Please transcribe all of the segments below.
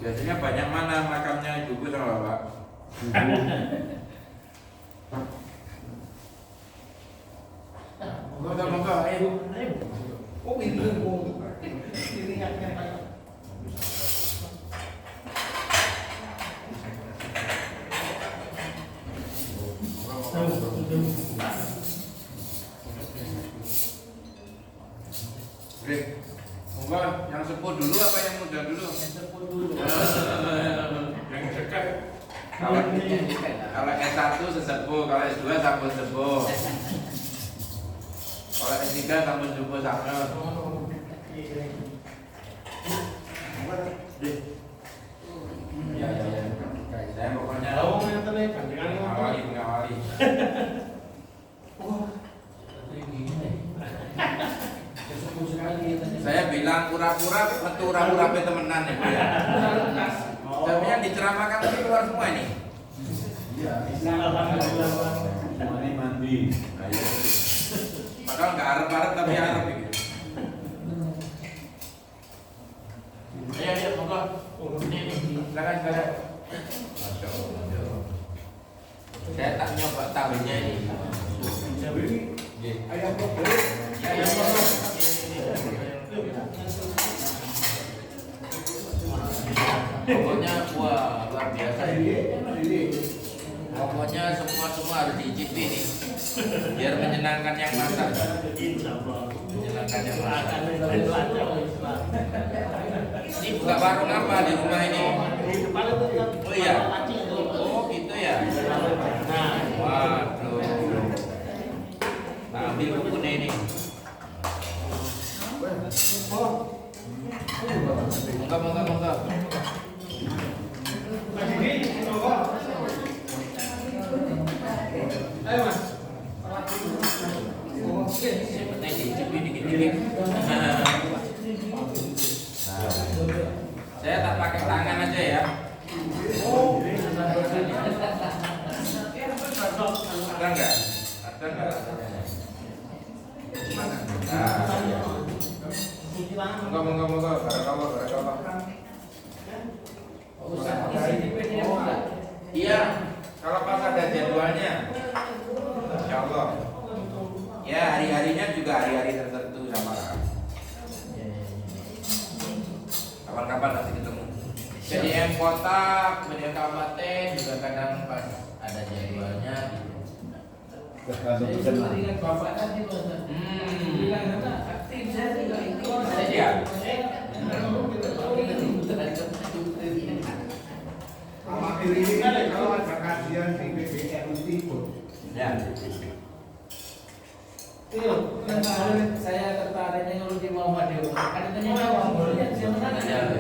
Biasanya banyak mana makamnya ibu sama bapak? Moga-moga, ayo. Oh itu, ini yang Oke, moga yang sepuh dulu apa yang muda dulu? yang sepuh dulu. Yang dekat. Kalau S1 sesepuh, kalau S2 sampun sepuh. Kalau S3 sampun sepuh sama. Ya. Saya pokoknya mengawali. Saya bilang pura-pura, metu pura-pura temenan ya, Bu ya. Tapi yang diceramahkan itu keluar semua ini. Iya. Semuanya mandi. Ayo. Padahal nggak arep-arep tapi arep gitu. Ayo, monggo. Silakan. Masya Allah. Saya tak nyoba tahunya ini. Ayam kok. Pokoknya wah luar biasa ini. Pokoknya semua harus diicipi nih. Biar menyenangkan yang masak. Menyenangkan yang masak. Ini buka warung apa di rumah ini? Oh iya. Oh gitu ya. Waduh. Nah, ambil bukunya ini. Moga. Ayo mas. Seperti dicipi dikit-dikit. Saya tak pakai tangan aja ya. Ada enggak? Moga. Barakallah. Iya, kalau pas ada jadwalnya, insya Allah. Ya hari-harinya juga hari-hari tertentu sama. Kapan-kapan nanti ketemu. Jadi kotak, media kabupaten juga kadang pas ada jadwalnya. Dengan bapak tadi bilang aktif saya juga ikut. Iya. Akhir ini kan kalau ada kajian di BBM ikut. Ya. Iya, kemarin saya tertarik dengan di Muhammadiyah. Kan tanya jawab, boleh siapa tanya?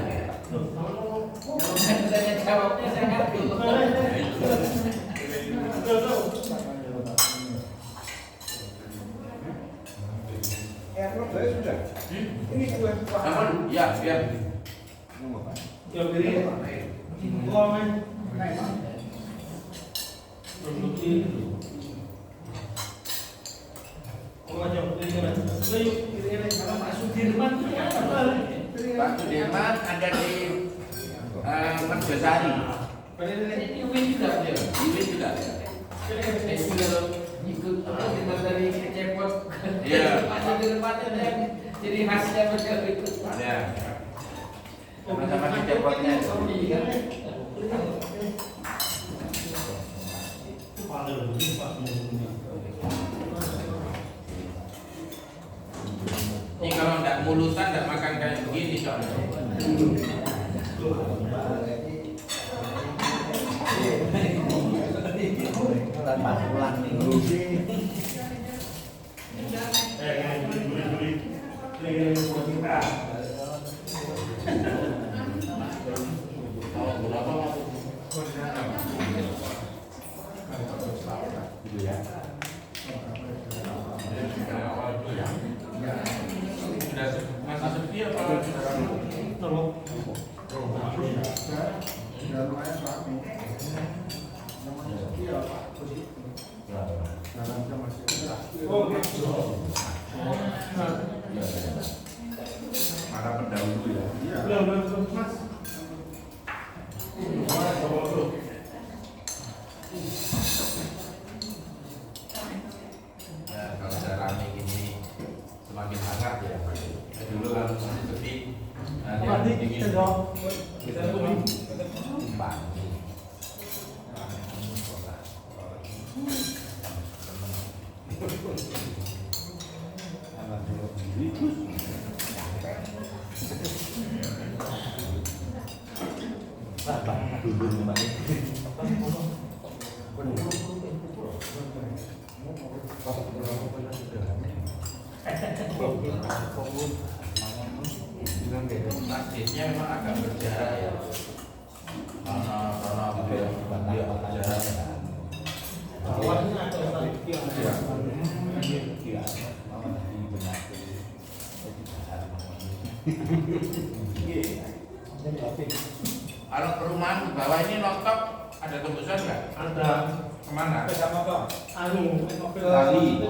Kalau tanya jawabnya saya ngerti. Ya, saya sudah. Ini kue Namun, ya. Ya beri. Gua main. Pak Sudirman Pak Sudirman ada di Mergosari. ini Win juga dia. Ini juga. Saya juga ikut apa dari cepot. Iya. Pak Sudirman yang jadi khasnya mereka itu. Ya. Sama-sama di cepotnya. Ini kalau nggak mulutan nggak makan kayak begini soalnya. Masih sepi apa? Para pendahulu ya. Belum, Mas. Masjidnya memang agak berjarak ya. Karena dia berjarak. Kalau perumahan di bawah ini nonton ada tembusan nggak? Ada. Kemana? Mobil Lali.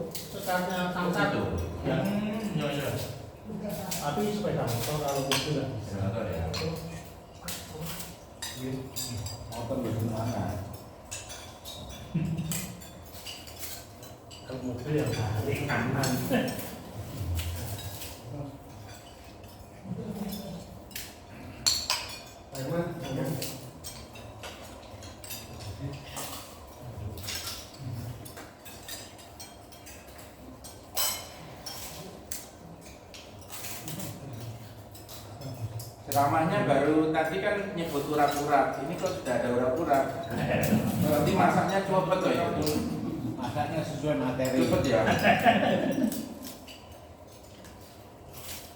sekatnya tangsa tuh. Ya. Ya. Tapi sepeda motor kalau mobil lah. Motor ya. Motor bagaimana? Kalau mobil yang balik kanan. Ceramahnya baru tadi kan nyebut urat-urat. Ini kok sudah ada urat-urat. Berarti masaknya cepet tuh ya. Masaknya sesuai materi. Cepet ya.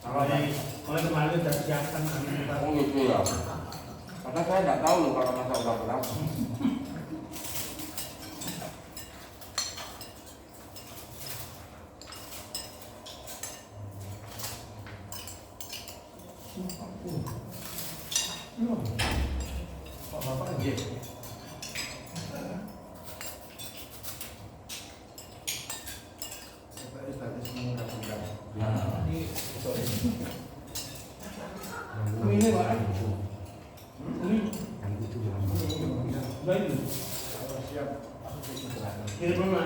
Kalau kemarin sudah siapkan kami. Oh gitu ya. Karena saya nggak tahu loh kalau masak urat-urat. Bapak aja. Ini Pak. Baik. Ini mana?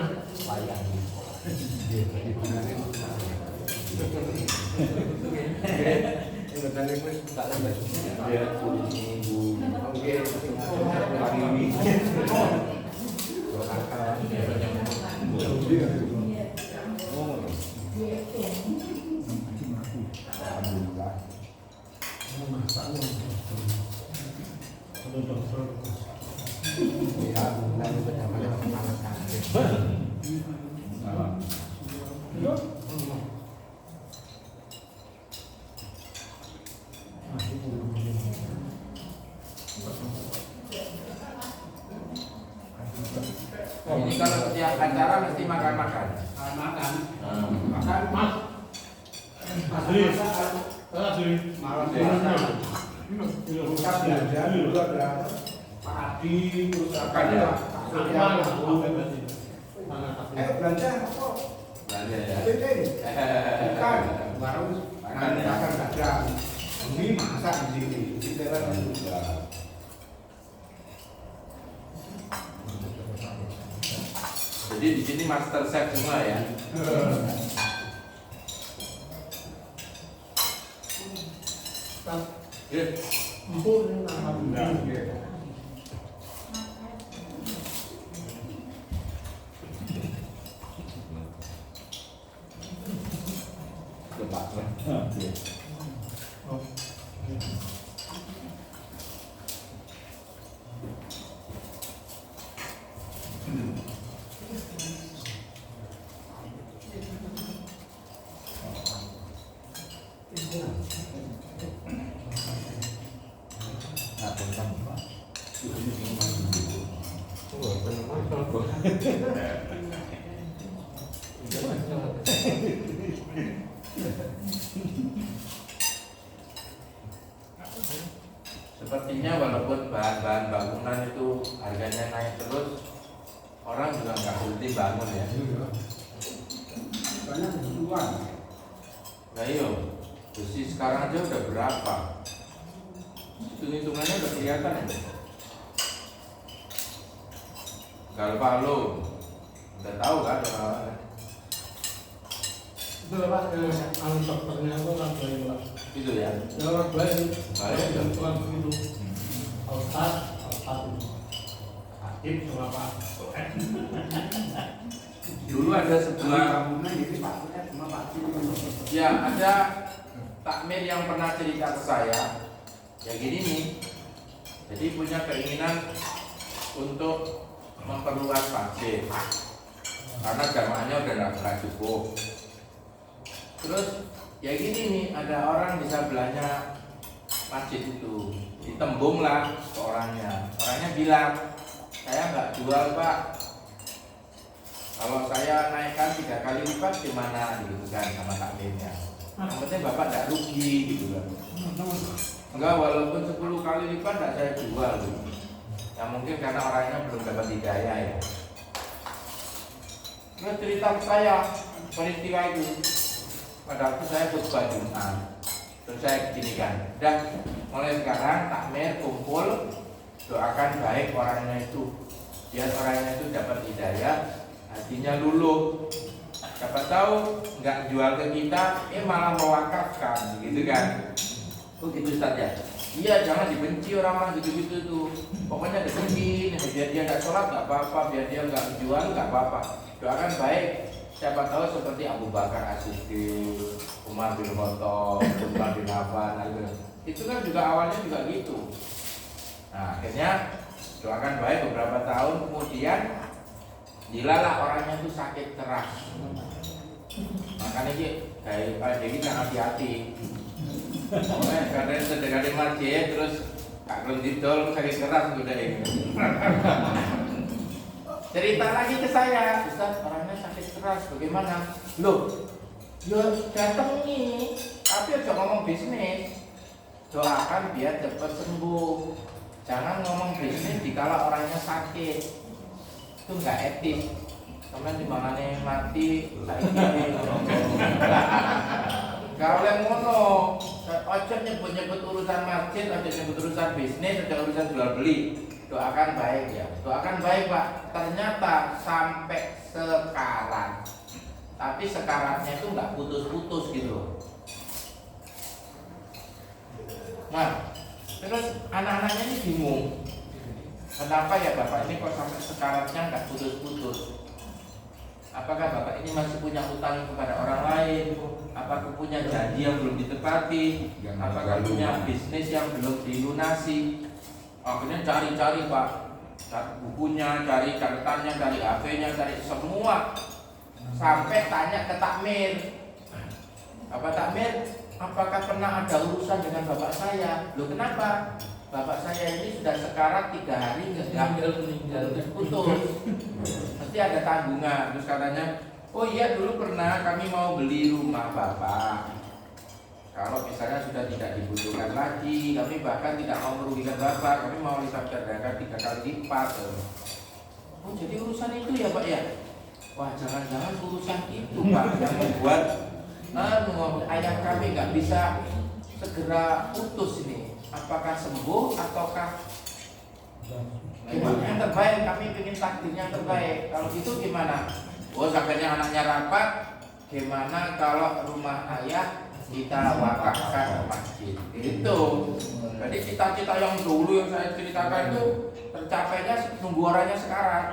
Ini kalau setiap acara mesti makan-makan. Makan. Makan. Mas. Asli. Asli. Malam Bukan belajar dulu ada padi terus Makan ya? belanja apa? Belanja ya. Penting. Bukan baru Makan ya. makan kadang. Ini masak di sini. Kita kan juga. Jadi di sini master chef semua ya. Ya. Empuk ini nama Sepertinya walaupun bahan-bahan bangunan itu harganya naik terus, orang juga nggak berhenti bangun ya. Banyak kebutuhan. Nah iya, besi sekarang aja udah berapa? Hitung-hitungannya udah kelihatan ya. Galvalo, udah tahu kan? itu Pak, anu dokternya itu kan dari Pak. Gitu ya. Ya orang baik. Baik, ya. Bukan begitu. Ustaz itu. Aktif sama Pak. Dulu ada sebuah ya ada takmir yang pernah cerita ke saya. Ya gini nih. Jadi punya keinginan untuk memperluas masjid karena jamaahnya udah nggak cukup. Terus ya gini nih, ada orang bisa belanja masjid itu, ditembung lah ke orangnya. Orangnya bilang, saya nggak jual pak, kalau saya naikkan 3 kali lipat gimana gitu kan sama takmirnya. Yang penting bapak nggak rugi gitu kan. Enggak, walaupun 10 kali lipat nggak saya jual gitu. Ya mungkin karena orangnya belum dapat hidayah ya. Terus cerita ke saya peristiwa itu. Pada waktu saya khutbah Jumat, terus saya gini kan, dan mulai sekarang takmir kumpul, doakan baik orangnya itu, biar orangnya itu dapat hidayah, hatinya luluh. Siapa tahu nggak jual ke kita, malah mewakafkan, gitu kan? Oh gitu Ustaz ya? Iya, jangan dibenci orang-orang gitu-gitu tuh. Pokoknya dibenci, biar dia nggak sholat nggak apa-apa, biar dia nggak jual nggak apa-apa. Doakan baik. Siapa tahu seperti Abu Bakar As-Siddiq, Umar bin Khattab, Utsman bin Affan, itu kan juga awalnya juga gitu. Nah akhirnya doakan baik beberapa tahun kemudian dilalah orangnya itu sakit keras. Makanya kayak jadi kan hati-hati. Karena sedekah di masjid terus kak didol sakit keras udah ini. Cerita lagi ke saya, Ustaz orangnya sakit keras, bagaimana? Loh, ya datang nih, tapi aja ngomong bisnis. Doakan biar cepat sembuh. Jangan ngomong bisnis dikala orangnya sakit. Itu nggak etis. Kemudian dimana mati, kalau yang ngono, ojo nyebut-nyebut urusan masjid, ojo nyebut urusan bisnis, ojo urusan jual beli. Doakan baik ya, doakan baik Pak. Ternyata sampai sekarang, tapi sekaratnya itu nggak putus-putus gitu. Nah, terus anak-anaknya ini bingung, kenapa ya Bapak ini kok sampai sekaratnya nggak putus-putus? Apakah Bapak ini masih punya utang kepada orang lain? Apakah punya janji yang belum ditepati? Apakah punya bisnis yang belum dilunasi? Akhirnya cari-cari Pak, cari bukunya, cari catatannya, cari HP-nya, cari semua, sampai tanya ke takmir. Apa takmir? Apakah pernah ada urusan dengan bapak saya? Loh kenapa? Bapak saya ini sudah sekarat 3 hari ngambil meninggal putus. Mesti ada tanggungan. Terus katanya, oh iya dulu pernah kami mau beli rumah bapak. Kalau misalnya sudah tidak dibutuhkan lagi, kami bahkan tidak mau merugikan bapak, kami mau lipat gandakan 3 kali lipat. Oh jadi urusan itu ya Pak ya? Wah jangan-jangan urusan itu Pak yang membuat ayah kami nggak bisa segera putus ini. Apakah sembuh ataukah gimana yang terbaik? Kami ingin takdirnya yang terbaik. Kalau itu gimana? Oh sampainya anaknya rapat. Gimana kalau rumah ayah kita wakafkan ke masjid? Itu. Jadi cita-cita yang dulu yang saya ceritakan itu tercapainya nunggu orangnya sekarang.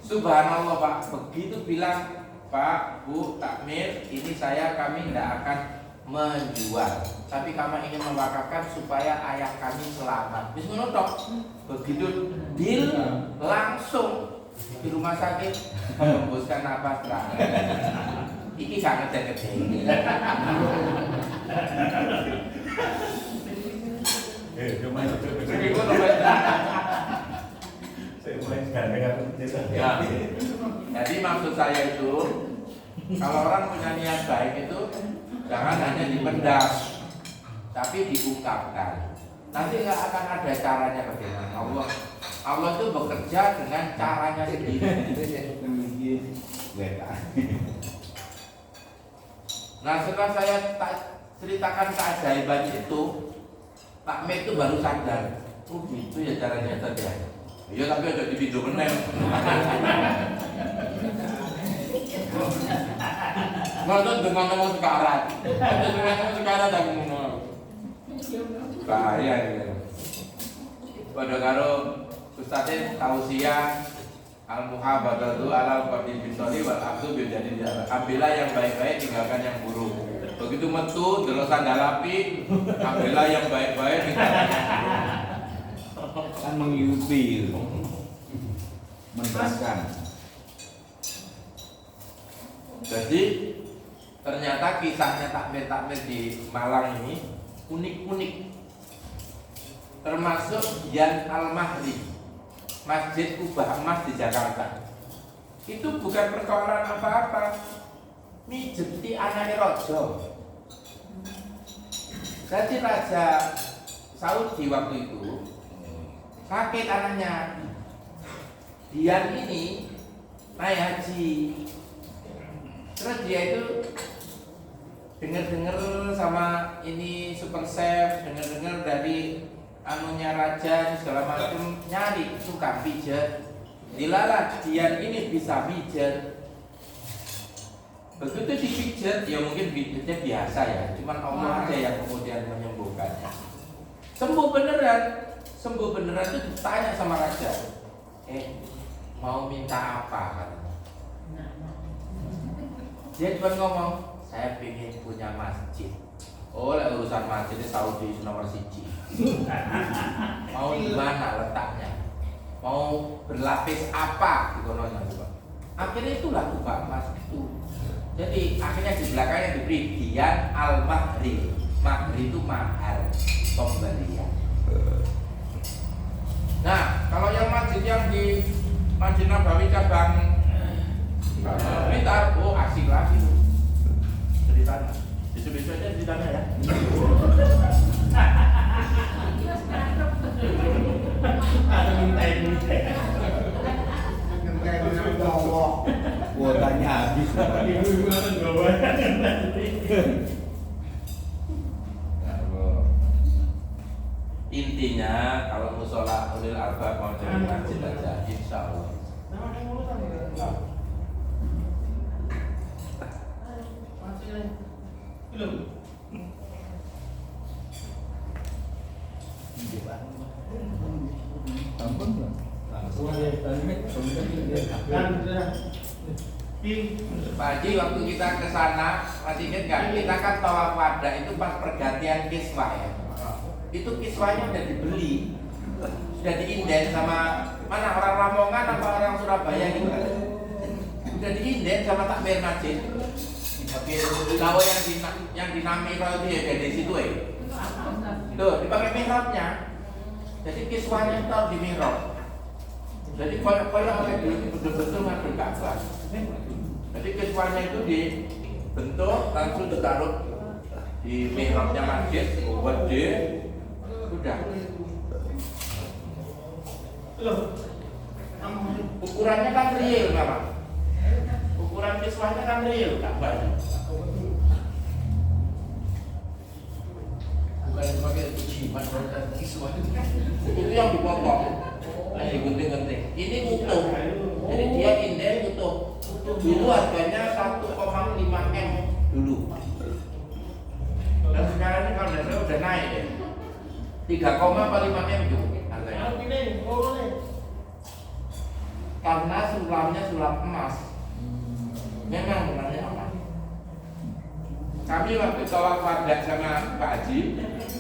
Subhanallah Pak, begitu bilang Pak, Bu, takmir, ini kami tidak akan menjual, tapi kami ingin mewakafkan supaya ayah kami selamat. Bismillah. Begitu deal langsung di rumah sakit membuskan napas terakhir. Iki sangat gede. Ya. Jadi maksud saya itu, kalau orang punya niat baik itu jangan hanya dipendam, tapi diungkapkan. Nanti nggak akan ada caranya bagaimana. Allah itu bekerja dengan caranya sendiri. Nah setelah saya ceritakan keajaiban itu, takmir itu baru sadar. Oh gitu ya caranya terjadi. Iya tapi ada di video meneng. Nonton dengan ngomong sekarat. Dengan ngomong sekarat aku ngomong. Bahaya ini. Pada karo Ustadz tausiah al-muhabbatatu alal qadil bisoli wal abdu biljadi jalan. Ambillah yang baik-baik, tinggalkan yang buruk. Begitu metu delok sandal api, ambillah yang baik-baik, tinggalkan yang buruk. Kan mengikuti, menerapkan. Jadi ternyata kisahnya takmir-takmir di Malang ini unik-unik. Termasuk Yan Al-Mahri, Masjid Kubah Emas di Jakarta. Itu bukan persoalan apa-apa. Mijeti anaknya rojo. Jadi Raja Saudi waktu itu sakit anaknya. Dian ini naik haji. Terus dia itu dengar-dengar sama ini super chef, dengar-dengar dari anunya raja segala macam, nyari suka pijat. Dilalah Dian ini bisa pijat. Begitu dipijat, ya mungkin pijatnya biasa ya, cuman Allah aja yang kemudian menyembuhkannya. Sembuh beneran itu ditanya sama raja, mau minta apa katanya. Dia cuma ngomong, saya ingin punya masjid. Oh, urusan masjid ini Saudi nomor 1. Mau di mana letaknya? Mau berlapis apa? Akhirnya itulah Kubah Emas itu. Jadi akhirnya di belakangnya diberi Dian Al-Mahri. Mahri itu mahar, pemberian. Nah, kalau yang masjid yang di Masjid Nabawi cabang Blitar, oh asik lagi tuh ceritanya. Besok-besok aja ceritanya ya. Ada minta. Kuotanya habis. Ibu-ibu kan gak banyak. Intinya kalau musola ulil albab mau jadi masjid aja, insya Allah. Pak Haji, waktu kita ke sana masih ingat nggak? Kita kan tawaf wada itu pas pergantian kiswah ya. Itu kiswahnya udah dibeli, sudah diinden sama mana orang Lamongan apa orang Surabaya gitu kan? Udah diinden sama takmir masjid. Tahu yang dinami itu ya dari situ ya. Tuh dipakai mihrabnya. Jadi kiswahnya tahu di mihrab. Jadi koyak oleh dulu betul-betul ngambil Ka'bah. Jadi kiswahnya itu dibentuk langsung ditaruh di mihrabnya masjid, gede, udah. Ukurannya kan real, Bapak. Ukuran kiswahnya kan real, Ka'bah. Bukan sebagai ujian dan kiswah itu yang dipotong. Masih gunting-gunting. Ini utuh. Jadi dia inden utuh. Dulu harganya 1,5 M dulu. Dan sekarang ini kalau saya udah naik ya. 3,5 M dulu harganya. Karena sulamnya sulam emas. Memang benarnya emas. Kami waktu tawaf wada sama Pak Haji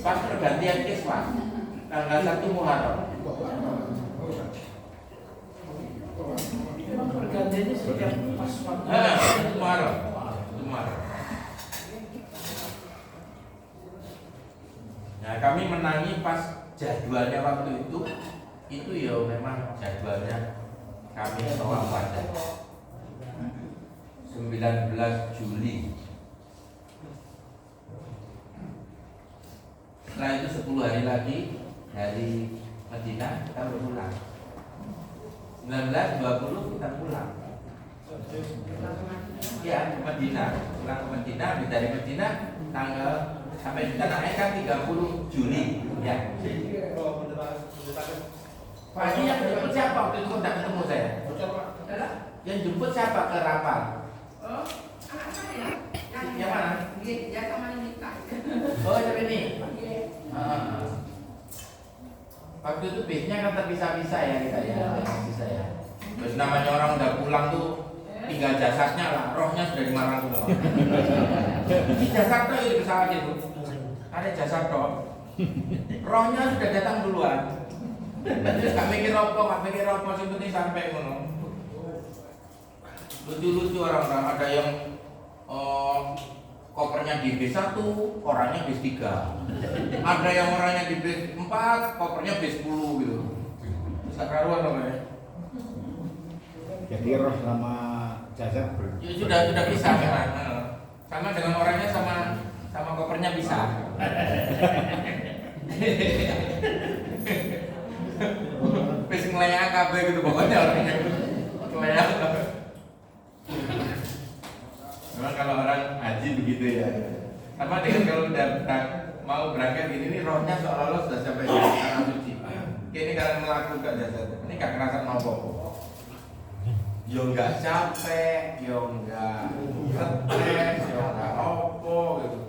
pas pergantian kiswah tanggal 1 Muharram. Pergantiannya sejak pas Muharram. Nah, kami menangi pas jadwalnya waktu itu ya memang jadwalnya kami tawaf wada 19 Juli. Setelah itu 10 hari lagi dari Madinah kita berpulang. 19-20 kita pulang. Ya, ke Madinah. Pulang ke Madinah, dari Madinah tanggal sampai di tanah air kan 30 Juli. Ya. Pak Haji yang jemput siapa waktu itu tidak ketemu saya? Yang jemput siapa ke Rapal? Oh, anak saya. yang mana? Ya sama ini Kak. Oh, yang ini. Waktu itu bisnya kan terpisah-pisah ya kita ya, bisa ya. Terus namanya orang udah pulang tuh tinggal jasadnya lah, rohnya sudah di Malang semua. Ini jasad tuh di pesawat itu, ada jasad toh, rohnya sudah datang duluan. Terus gak mikir apa, yang penting sampai ngono. Lucu-lucu orang-orang, ada yang kopernya di B1, orangnya bis 3. Ada yang orangnya di bis 4, kopernya bis 10 gitu. Sakaruan namanya. Jadi roh sama jasad Ya, sudah bisa memang. Sama dengan orangnya sama kopernya bisa. Bis ngeleyak kabeh gitu pokoknya orangnya. Ngeleyak. Memang kalau orang haji begitu ya. Sama dengan kalau udah mau berangkat ini rohnya seolah-olah sudah sampai di tanah suci. Ini kalau melakukan jasad, ini gak ngerasa mau apa-apa. Yo nggak capek, yo nggak stres, yo nggak opo gitu.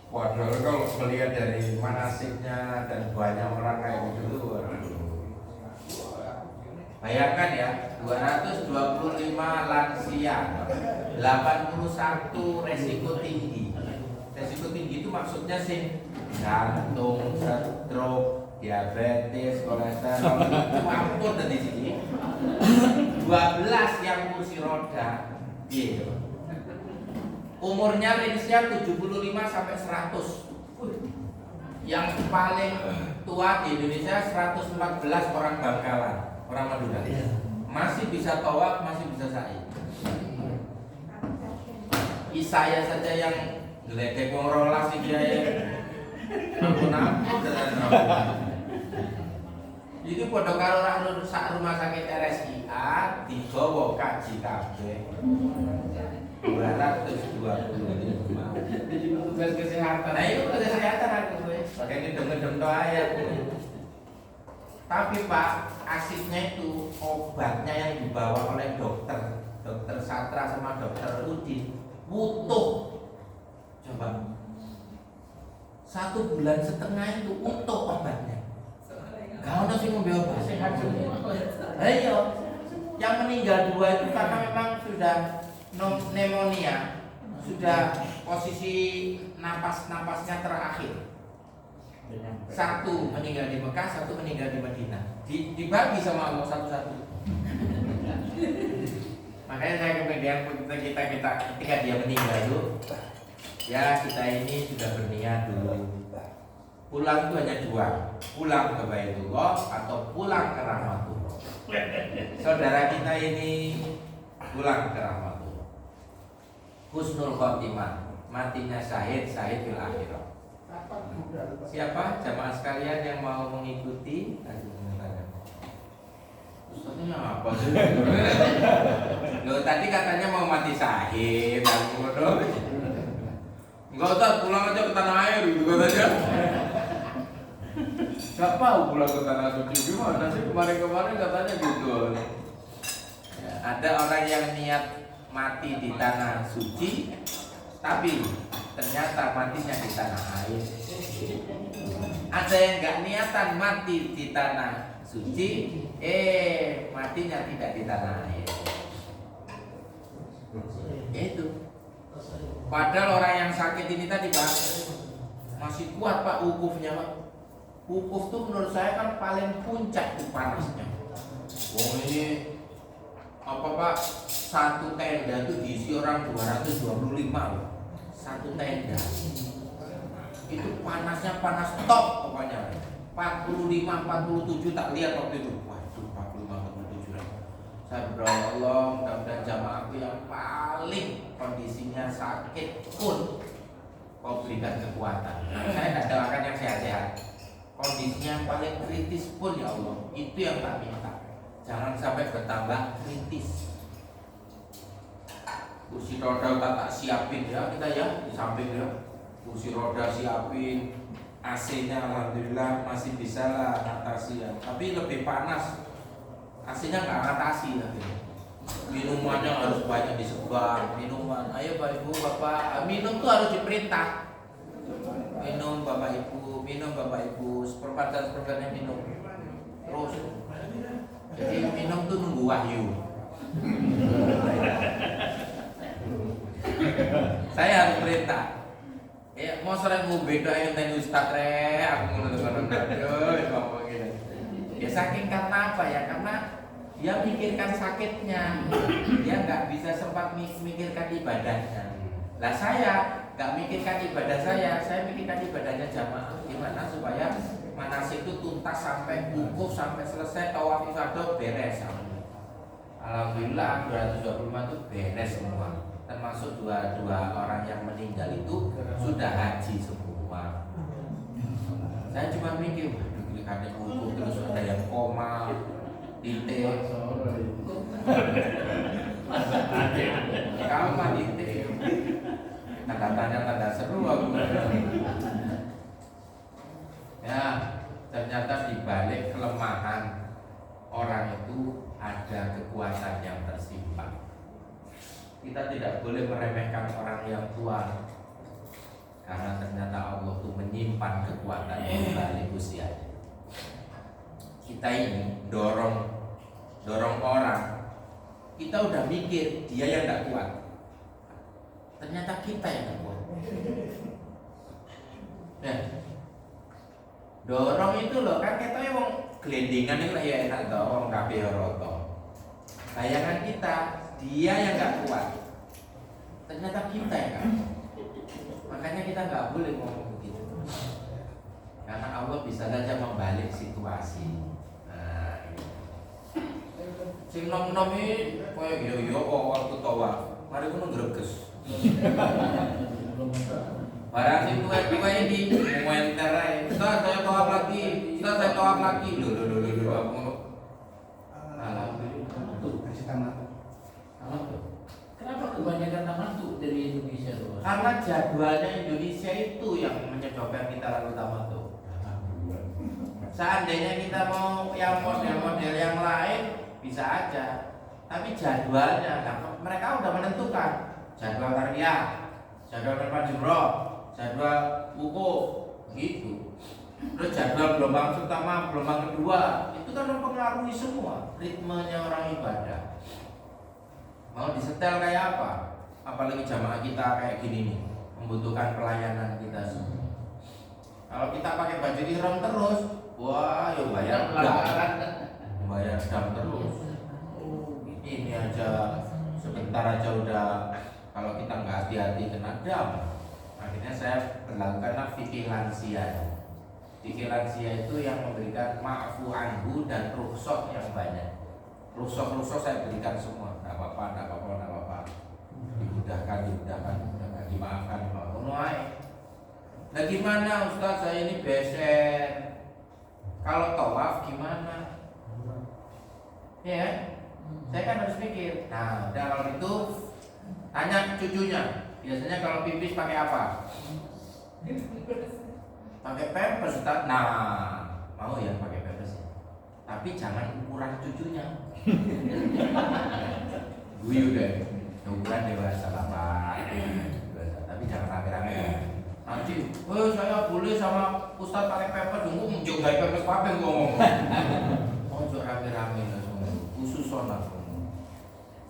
Waduh, kalau melihat dari manasiknya dan banyak orang kayak gitu, bayangkan ya, 225 lansia, 81 resiko tinggi. Resiko tinggi itu maksudnya sih jantung, stroke, diabetes, kolesterol, ampun dari sini. 12 yang kursi roda, gitu. Umurnya range-nya 75 sampai 100. Yang paling tua di Indonesia 114 orang Bangkalan, orang Madura. Masih bisa tawaf, masih bisa sa'i. Saya saja yang geledek wong rolas iki ae. Ampun-ampun tenan. Iki padha karo sak rumah sakit RSIA digawa kaji kabeh. 225. Jadi petugas kesehatan. Nah, itu petugas kesehatan aku kowe. Pakai ngedem-ngedem to ae. Tapi Pak, asiknya itu obatnya yang dibawa oleh dokter Satra sama dokter Udin utuh. Coba 1,5 bulan itu utuh obatnya. Kau nasi ngombe obat sehat semua. Ayo, yang meninggal 2 itu karena memang sudah pneumonia, sudah posisi napasnya terakhir. 1 meninggal di Mekah, 1 meninggal di Madinah. Dibagi sama Allah satu-satu. Makanya saya kemudian kita ketika dia meninggal itu, ya kita ini sudah berniat dulu. Pulang itu hanya 2, pulang ke Baitullah atau pulang ke rahmatullah. Saudara kita ini pulang ke rahmatullah. Husnul khotimah, matinya syahid fil akhirah. Siapa jamaah sekalian yang mau mengikuti? Ustaznya apa sih? Loh, tadi katanya mau mati syahid, enggak usah pulang aja ke tanah air gitu katanya. Gak mau pulang ke tanah suci, gimana sih kemarin-kemarin katanya gitu. Ya, ada orang yang niat mati di tanah suci, tapi ternyata matinya di tanah air. Ada yang gak niatan mati di tanah suci, matinya tidak di tanah air. Itu. Padahal orang yang sakit ini tadi Pak masih kuat Pak wukufnya Pak. Wukuf tuh menurut saya kan paling puncak tuh panasnya. Wong ini apa Pak, satu tenda tuh diisi orang 225 loh. Satu tenda itu panasnya panas top pokoknya. 45, 47 tak lihat waktu itu. Waduh 45, 47 lah. Saya berdoa Allah mudah-mudahan jamaahku yang paling kondisinya sakit pun kau berikan kekuatan. Saya tidak doakan yang sehat-sehat. Kondisinya paling kritis pun ya Allah, itu yang tak minta. Jangan sampai bertambah kritis. Kursi roda tak siapin ya kita ya di samping ya. Kursi roda siapin, AC-nya alhamdulillah masih bisa lah atasi ya. Tapi lebih panas, AC-nya nggak atasi lagi. minumannya harus banyak disebar, minuman. Ayo Bapak Ibu, Bapak, minum tuh harus diperintah. Minum Bapak Ibu, seperempatnya minum. Terus. Jadi minum tuh nunggu wahyu. Saya harus perintah. Ya, mau sering ngombe doa yang tadi Ustaz aku ngono ngomong gitu. Ya saking karena apa ya? Karena dia mikirkan sakitnya, dia nggak bisa sempat mikirkan ibadahnya. Lah saya nggak mikirkan ibadah saya mikirkan ibadahnya jamaah. Gimana supaya manasik itu tuntas sampai wukuf sampai selesai tawaf ifadah beres. Alhamdulillah 225 itu beres semua. Termasuk dua orang yang meninggal itu sudah haji semua. Saya cuma mikir, waduh kali wukuf terus ada yang koma, titik. Kamu titik. Tanda tanya tanda seru aku. Ya, ternyata di balik kelemahan orang itu ada kekuatan yang tersimpan. Kita tidak boleh meremehkan orang yang tua, karena ternyata Allah itu menyimpan kekuatan di balik usianya. Kita ini dorong orang, kita udah mikir dia yang tidak kuat, ternyata kita yang tidak kuat. Nah, dorong itu loh kan kita yang gelendingan itu ya enak dorong kabeh roto. Bayangan kita dia yang nggak kuat, ternyata kita yang nggak kuat. Makanya kita nggak boleh ngomong begitu, karena Allah bisa saja membalik situasi. Nah, sing nom-nom ini koyo yo kok waktu tawaf, mari kuno greges. Barang sing tuwa-tuwa ini muenter ae. Ustaz saya tawaf lagi, Ustaz saya tawaf lagi. Lho aku ngono. Alhamdulillah. Tuh, kasih tamat. Kenapa kebanyakan tamat tuh dari Indonesia tuh? Karena jadwalnya Indonesia itu yang menyebabkan kita lalu tamat tuh. Seandainya kita mau yang model-model yang lain bisa aja, tapi jadwalnya mereka udah menentukan jadwal karya, jadwal perempuan jumroh, jadwal wukuf gitu. Terus jadwal gelombang pertama, gelombang kedua itu kan mempengaruhi semua ritmenya orang ibadah. Mau disetel kayak apa? Apalagi jamaah kita kayak gini nih, membutuhkan pelayanan kita semua. Kalau kita pakai baju ihram terus, wah, ya bayar dam terus. Ini aja sebentar aja udah, kalau kita nggak hati-hati kena dam. Akhirnya saya berlakukan fikih lansia. Fikih lansia itu yang memberikan ma'fu anhu dan rukhsah yang banyak. Rukhsah saya berikan semua. Nggak apa-apa. Dimudahkan, dimaafkan. Nah gimana Ustaz, saya ini beser. Kalau tawaf gimana? Ya, saya kan harus pikir. Nah, udah kalau itu tanya cucunya. Biasanya kalau pipis pakai apa? Pakai pampers, Ustaz. Nah, mau ya pakai pampers. Tapi jangan ukuran cucunya. Guyu deh. Ukuran dewasa lah Pak. Tapi jangan rame-rame. Nanti, saya boleh sama Ustaz pakai pampers. Tunggu mencoba pampers apa yang ngomong. Mau rame-rame langsung. Khusus sholat.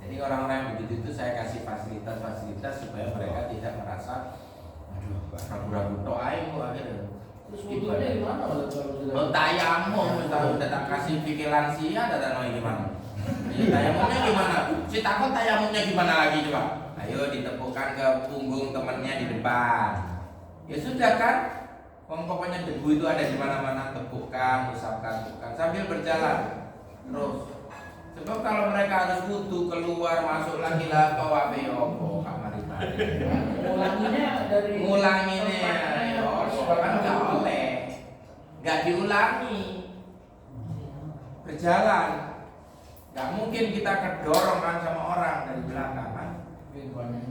Jadi orang-orang yang begitu itu saya kasih fasilitas supaya mereka tidak merasa aduh ragu-ragu tok ae kok akhirnya. Terus wudhunya gimana kalau sudah? Tayamum udah tak kasih pikir lansia ada mau gimana? Ya, tayamumnya gimana? Si takut tayamumnya gimana lagi coba? Ayo ditepukkan ke punggung temannya di depan. Ya sudah kan? Pokoknya debu itu ada di mana-mana, tepukkan, usapkan sambil berjalan terus. Sebab kalau mereka harus wudhu keluar masuk lagi lah tawaf opo kamar itu. Ngulanginya kan nggak oleh, nggak diulangi, berjalan. Nggak mungkin kita kedorong kan sama orang dari belakang kan.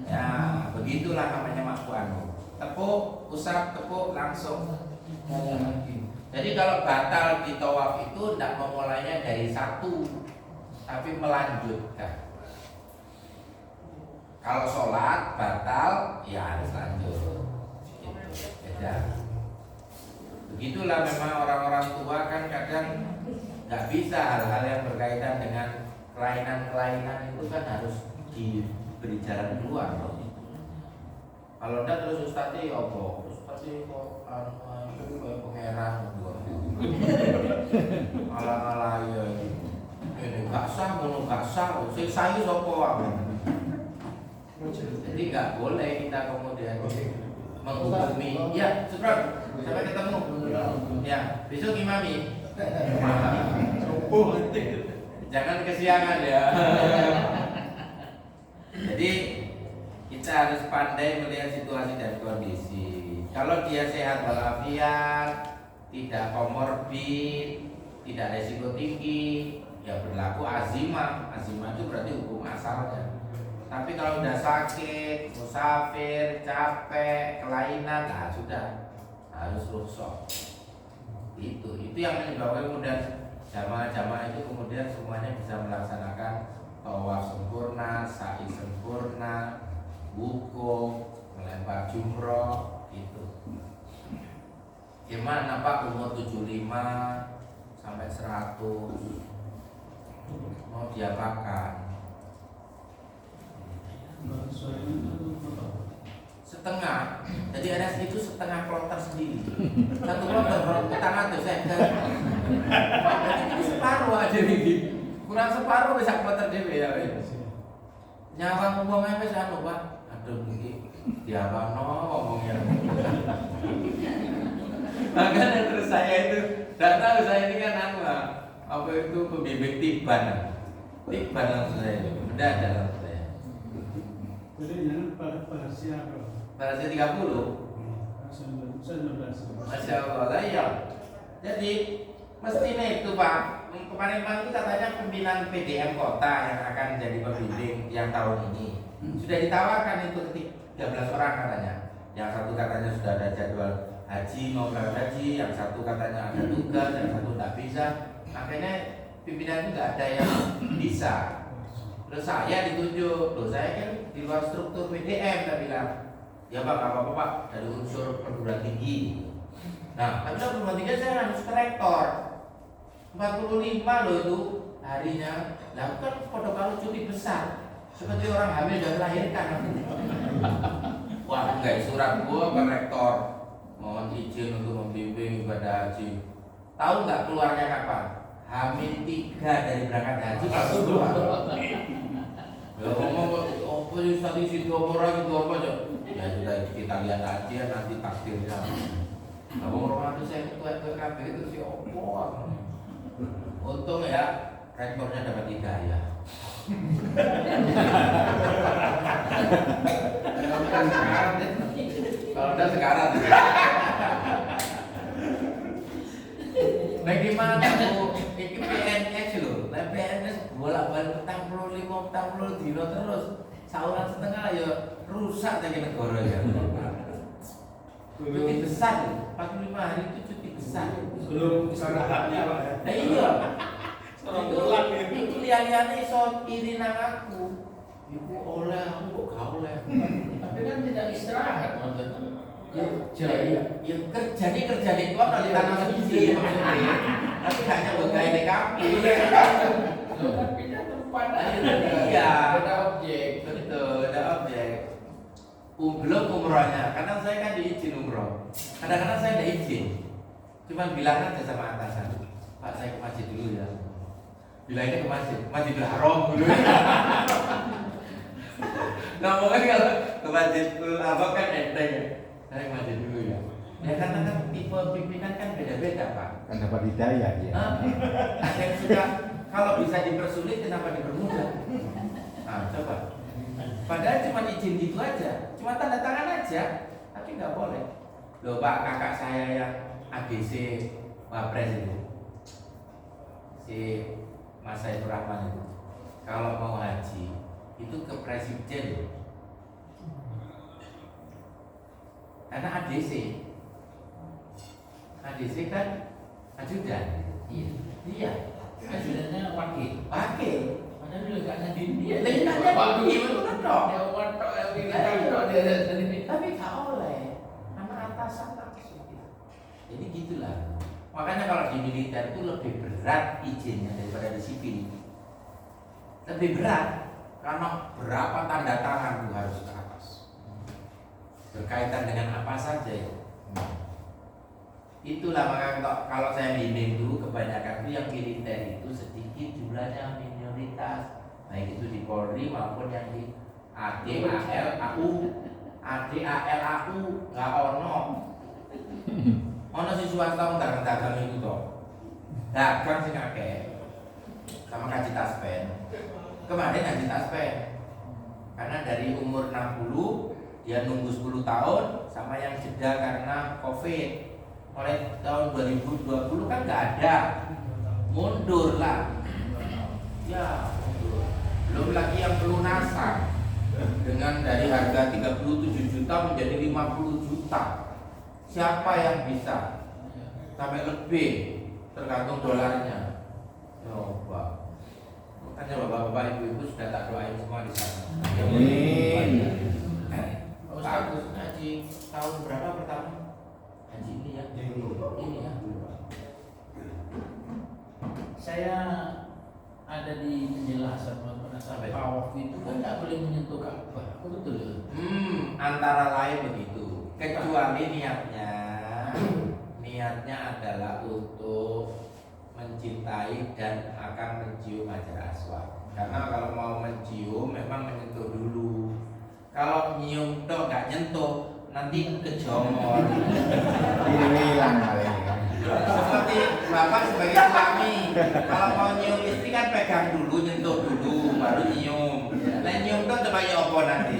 Ya begitulah namanya makbuan. Tepuk, usap, tepuk langsung. Jadi kalau batal di tawaf itu tidak memulainya dari satu, tapi melanjutkan. Kalau sholat batal, ya harus lanjut. Beda. Begitulah memang orang-orang tua kan kadang nggak bisa hal-hal yang berkaitan dengan kelainan-kelainan itu kan harus diberi jalan keluar. Kalau enggak terus ustadz ustadz kok pangeran ala-ala ya ini gak sah, ngono gak sah, saya sopo aku. Jadi nggak boleh kita kemudian menghukumi. Ya, Sudra, sampai ketemu. Ya, besok imami. Jangan kesiangan ya. Jadi kita harus pandai melihat situasi dan kondisi. Kalau dia sehat walafiat, tidak komorbid, tidak resiko tinggi, ya berlaku azimah. Azimah itu berarti hukum asalnya. Tapi kalau udah sakit, musafir, capek, kelainan, nah sudah harus rukhsah. Itu yang menyebabkan kemudian jamaah-jamaah itu kemudian semuanya bisa melaksanakan tawaf sempurna, sa'i sempurna, wukuf, melempar jumroh itu. Gimana Pak umur 75 sampai 100 mau diapakan? Setengah, jadi RS itu setengah kloter sendiri. Satu kloter tangan tuh saya jadi separuh aja nih, kurang separuh bisa kloter dewe ya. Nyawa ngomongnya bisa anu Pak, aduh ini diapano ngomongnya. Makanya terus saya itu, tidak tahu saya ini kan anu apa itu pembimbing tiban langsung saya, udah dalam. Jadi jangan pada siapa? Pada 30. Masya Allah, iya. Jadi mestinya itu Pak. Kemarin itu katanya pimpinan PDM kota yang akan jadi pembimbing yang tahun ini sudah ditawarkan itu ke 13 orang katanya. Yang satu katanya sudah ada jadwal haji mau berangkat haji, yang satu katanya ada tugas, yang satu tidak bisa. Akhirnya pimpinan itu nggak ada yang bisa. Terus saya ditunjuk, loh saya kan di luar struktur PDM, saya bilang, ya Pak, nggak apa-apa Pak, dari unsur perguruan tinggi. Nah, tapi perguruan tinggi saya harus ke rektor, 45 loh itu harinya. Nah, kan pada kalau cuti besar, seperti orang hamil dan melahirkan. Wah, enggak surat gua ke rektor, mohon izin untuk membimbing ibadah haji. Tahu nggak keluarnya kapan? Hamil 3 dari berangkat haji langsung keluar. Ya ngomong apa sih tadi situ apa aja. Ya sudah kita lihat aja nanti takdirnya. Abang orang itu saya ketua KB itu si opo. Untung ya rektornya dapat hidayah. Kalau udah sekarang. Bagaimana Bu? Ini PNS loh. Nah PNS bolak-balik 45 dino terus. Sauran setengah ya rusak lagi negara ya. Cuti besar, 45 hari itu cuti besar. Belum istirahatnya Pak ya. Nah iya. Itu lihat-lihatnya iso iri nang aku. Iku oleh aku kok gak oleh. Tapi kan tidak istirahat maksudnya. Ya kerja di kota di tanah suci maksudnya. Tapi hanya buat gaya TKP. Loh kan pindah tempat. Iya. Ada objek. Betul, ada objek. Belum umrohnya, kadang saya kan diizin umroh. Kadang-kadang saya tidak izin. Cuman bilang aja sama atasan, Pak saya ke masjid dulu ya. Bilangnya ke Masjidil Haram dulu. Nah mungkin kalau ke Masjidil Haram kan enteng ya. Saya ke masjid dulu ya. Ya karena kan tipe pimpinan kan beda-beda Pak. Kan dapat hidayah ya. Ada yang suka kalau bisa dipersulit kenapa dipermudah? Nah coba. Padahal cuma izin gitu aja, cuma tanda tangan aja, tapi nggak boleh. Loh Pak, kakak saya yang AGC Wapres itu, si Mas Saiful Rahman itu, kalau mau haji itu ke presiden loh. Karena ADC kan ajudan. Iya. Ajudannya wakil. Padahal Padahal juga nggak nyadin dia. Tapi nggak nyadin, betul kan? dong. Dia watok yang ini. Tapi gak oleh. Nama atasan langsung. Jadi gitulah. Makanya kalau di militer itu lebih berat izinnya daripada di sipil. Lebih berat karena berapa tanda tangan itu harus ke atas. Berkaitan dengan apa saja ya. Itulah makanya kalau saya bimbing dulu kebanyakan itu yang militer itu sedikit jumlahnya minoritas. Baik itu di Polri maupun yang di ADALAU nggak ono si swasta dagang itu toh dagang sing akeh sama kaji taspen kemarin kaji taspen karena dari umur 60 dia nunggu 10 tahun sama yang jeda karena COVID mulai tahun 2020 kan nggak ada mundur lah ya mundur. Belum lagi yang pelunasan dengan dari harga 37 juta menjadi 50 juta. Siapa yang bisa sampai lebih tergantung dolarnya? Coba. Makanya bapak-bapak ibu-ibu sudah tak doain semua di sana. Amin. Bagus ngaji tahun berapa pertama? Haji ini ya. Ini ya. Saya ada di penjelasan sampai tawaf itu kan nggak boleh menyentuh Ka'bah, betul? Antara lain begitu. Kecuali niatnya adalah untuk mencintai dan akan mencium Hajar Aswad. Karena kalau mau mencium memang menyentuh dulu. Kalau nyium tok nggak nyentuh nanti kejomor. Ini hilang kali ini. Seperti bapak sebagai suami, kalau mau nyium istri kan pegang dulu, nyentuh dulu, baru nyium. Nah nyium tok coba ya apa nanti?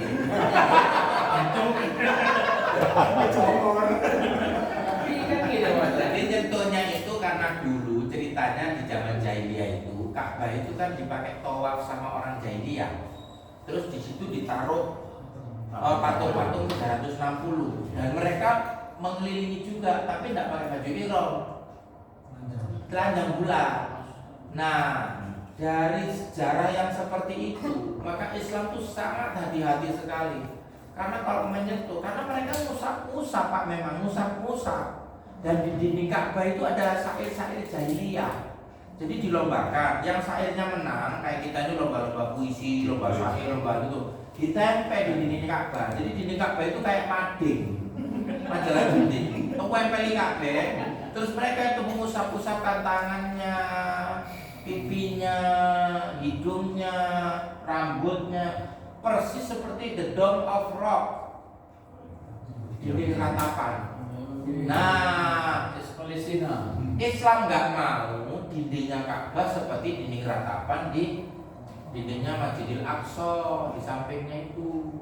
Tapi kan gitu Mas. Jadi nyentuhnya itu karena dulu ceritanya di zaman jahiliyah itu Ka'bah itu kan dipakai tawaf sama orang jahiliyah. Terus di situ ditaruh patung-patung 360 dan mereka mengelilingi juga tapi tidak pakai baju ihram. Telanjang bulat. Nah, dari sejarah yang seperti itu, maka Islam itu sangat hati-hati sekali. Karena kalau menyentuh, karena mereka musab-musab Pak, memang musab-musab. Dan di dinding Ka'bah itu ada syair-syair jahiliyah. Jadi dilombakan, yang syairnya menang, kayak kita ini lomba-lomba puisi, lomba syair, lomba itu, ditempel di dinding Ka'bah. Jadi dinding Ka'bah itu kayak mading, majalah dinding. Tempeli Ka'bah, terus mereka itu mengusap-usapkan tangannya, pipinya, hidungnya, rambutnya, persis seperti the Dome of Rock, dinding ratapan. Nah, Palestina. Islam nggak mau dindingnya Ka'bah seperti dinding ratapan di dindingnya Masjidil Aqsa di sampingnya itu,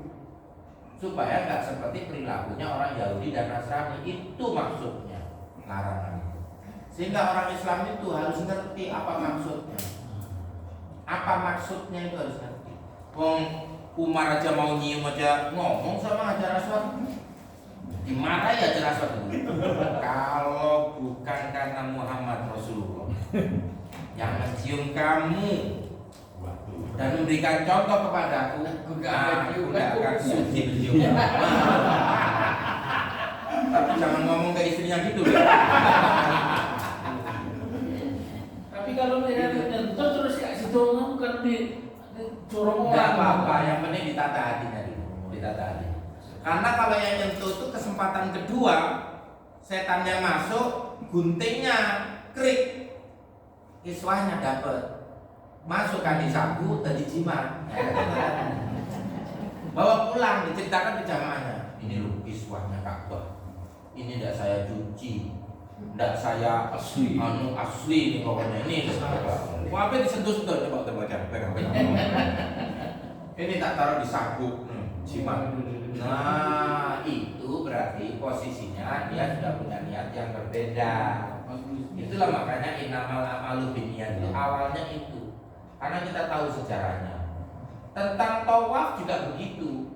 supaya nggak seperti perilakunya orang Yahudi dan Nasrani. Itu maksudnya larangan itu. Sehingga orang Islam itu harus ngerti apa maksudnya. Apa maksudnya itu harus ngerti. Wong Umar aja mau nyium aja ngomong sama Hajar Aswad. Dimarahi Hajar Aswad dulu. Kalau bukan karena Muhammad Rasulullah yang mencium kamu dan memberikan contoh kepadaku, aku gak akan suci mencium kamu. Tapi jangan ngomong ke istrinya gitu loh. Tapi kalau dia nyentuh terus ya situ bukan di corong Enggak orang. apa-apa, yang penting ditata hatinya dulu, ditata hati. Karena kalau yang nyentuh itu kesempatan kedua, setannya masuk, guntingnya krik, kiswahnya dapat, masukkan di saku, tadi jimat. Bawa pulang, diceritakan ke jamaahnya. Ini loh kiswahnya Ka'bah. Ini tidak saya cuci, tidak saya asli ini pokoknya ini. Apa disentuh-sentuh, coba pegang. Ini tak taruh di saku, jimat. Nah itu berarti posisinya dia sudah punya niat yang berbeda. Itulah makanya innamal a'malu binniyat itu awalnya itu. Karena kita tahu sejarahnya. Tentang tawaf juga begitu.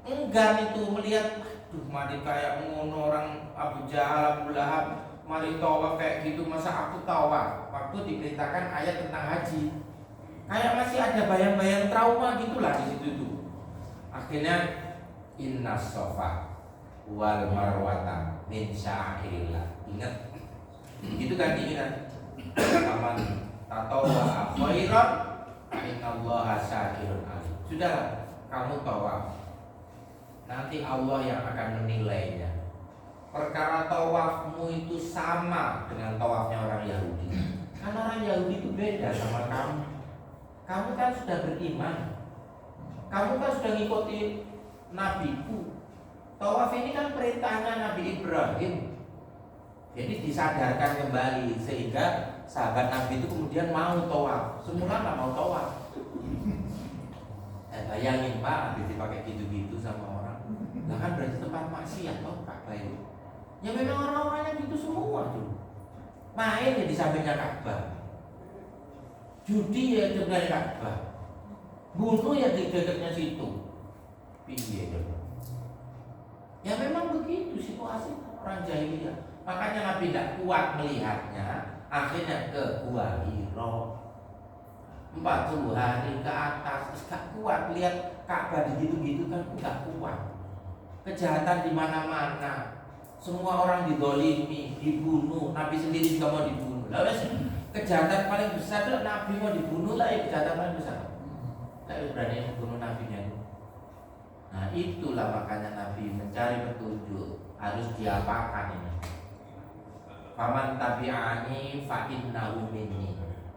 Enggan itu melihat, aduh mari kayak ngono orang Abu Jahal, Abu Lahab, mari tawaf kayak gitu, masa aku tawaf? Waktu diperintahkan ayat tentang haji, kayak masih ada bayang-bayang trauma gitulah di situ tuh. Akhirnya inna sofa wal marwata min sya'airillah. Ingat, begitu kan ingat. Aman tatawa khairan innallaha syakirun alim. Sudahlah, kamu tawaf. Nanti Allah yang akan menilainya. Perkara tawafmu itu sama dengan tawafnya orang Yahudi. Karena orang Yahudi itu beda sama kamu. Kamu kan sudah beriman. Kamu kan sudah ngikuti nabiku. Tawaf ini kan perintahnya Nabi Ibrahim. Jadi disadarkan kembali sehingga sahabat Nabi itu kemudian mau tawaf. Semula nggak mau tawaf. Bayangin Pak, habis dipakai gitu-gitu sama orang. Nah kan berarti tempat maksiat toh Ka'bah itu. Ya memang orang-orangnya gitu semua tuh. Main ya di sampingnya Ka'bah. Judi ya di sebelah Ka'bah. Bunuh ya di dekatnya situ. Piye dong. Ya memang begitu situasi orang jahiliyah. Makanya Nabi tidak kuat melihatnya. Akhirnya ke Gua Hira. 40 hari ke atas, gak kuat lihat Ka'bah gitu-gitu kan gak kuat. Kejahatan di mana-mana, semua orang didolimi, dibunuh. Nabi sendiri juga mau dibunuh. Lalu kejahatan paling besar itu Nabi mau dibunuh lah, ya kejahatan paling besar. Tidak berani membunuh Nabinya itu. Nah itulah makanya Nabi mencari petunjuk harus diapakan ini. Faman tabi'ani fa innahu minni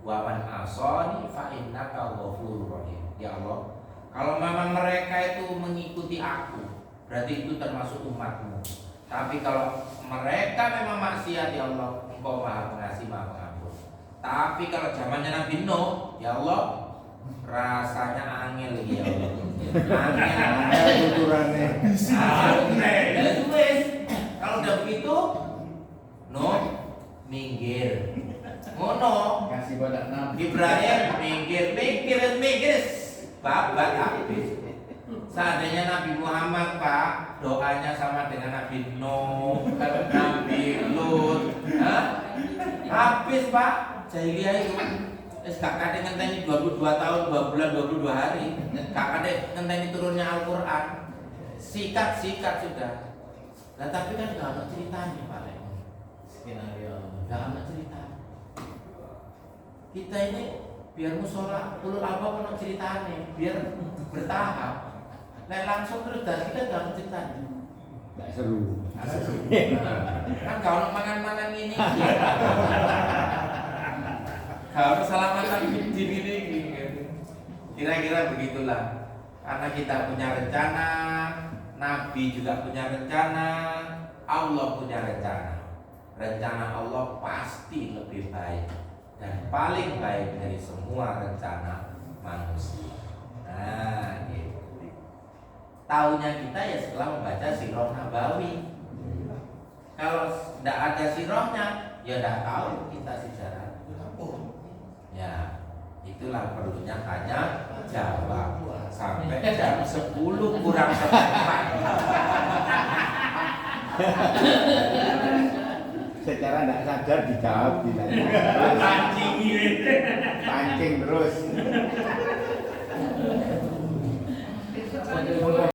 wa man asani fa innaka ghafurur rahim. Ya Allah, kalau memang mereka itu mengikuti aku, berarti itu termasuk umatmu. Tapi kalau mereka memang maksiat, ya Allah, Engkau Maha Pengasih Maha Pengampun. Tapi kalau zamannya Nabi Nuh, ya Allah, rasanya angel ya Allah. Angel tuturannya. Kalau udah begitu, Nuh minggir. Ngono. Kasih badak Nabi. Ibrahim minggir, babat habis. Seandainya Nabi Muhammad Pak, doanya sama dengan Nabi Nuh, Nabi Lut, habis Pak. Jahiliyah itu, gak kadang ngenteni 22 tahun, 2 bulan, 22 hari, gak kadang ngenteni turunnya Al-Quran, sikat sudah. Nah tapi kan gak ada ceritanya Pak. Skenario. Gak ada cerita. Kita ini biar musola ulul albab penuh ceritanya, biar bertahap. Nah langsung terus dari kita gak ada ceritanya. Gak seru. Kan kalau mangan-mangan ini, kalau selamatan gini. Kira-kira begitulah. Karena kita punya rencana, Nabi juga punya rencana, Allah punya rencana. Rencana Allah pasti lebih baik dan paling baik dari semua rencana manusia. Nah, gitu. Tahunya kita ya setelah membaca Sirah Nabawi. Kalau tidak ada sirahnya, ya tidak tahu kita sejarah. Ya, itulah perlunya tanya jawab sampai jam 10 kurang seperempat. Secara tidak sadar dijawab tidak. Pancing terus.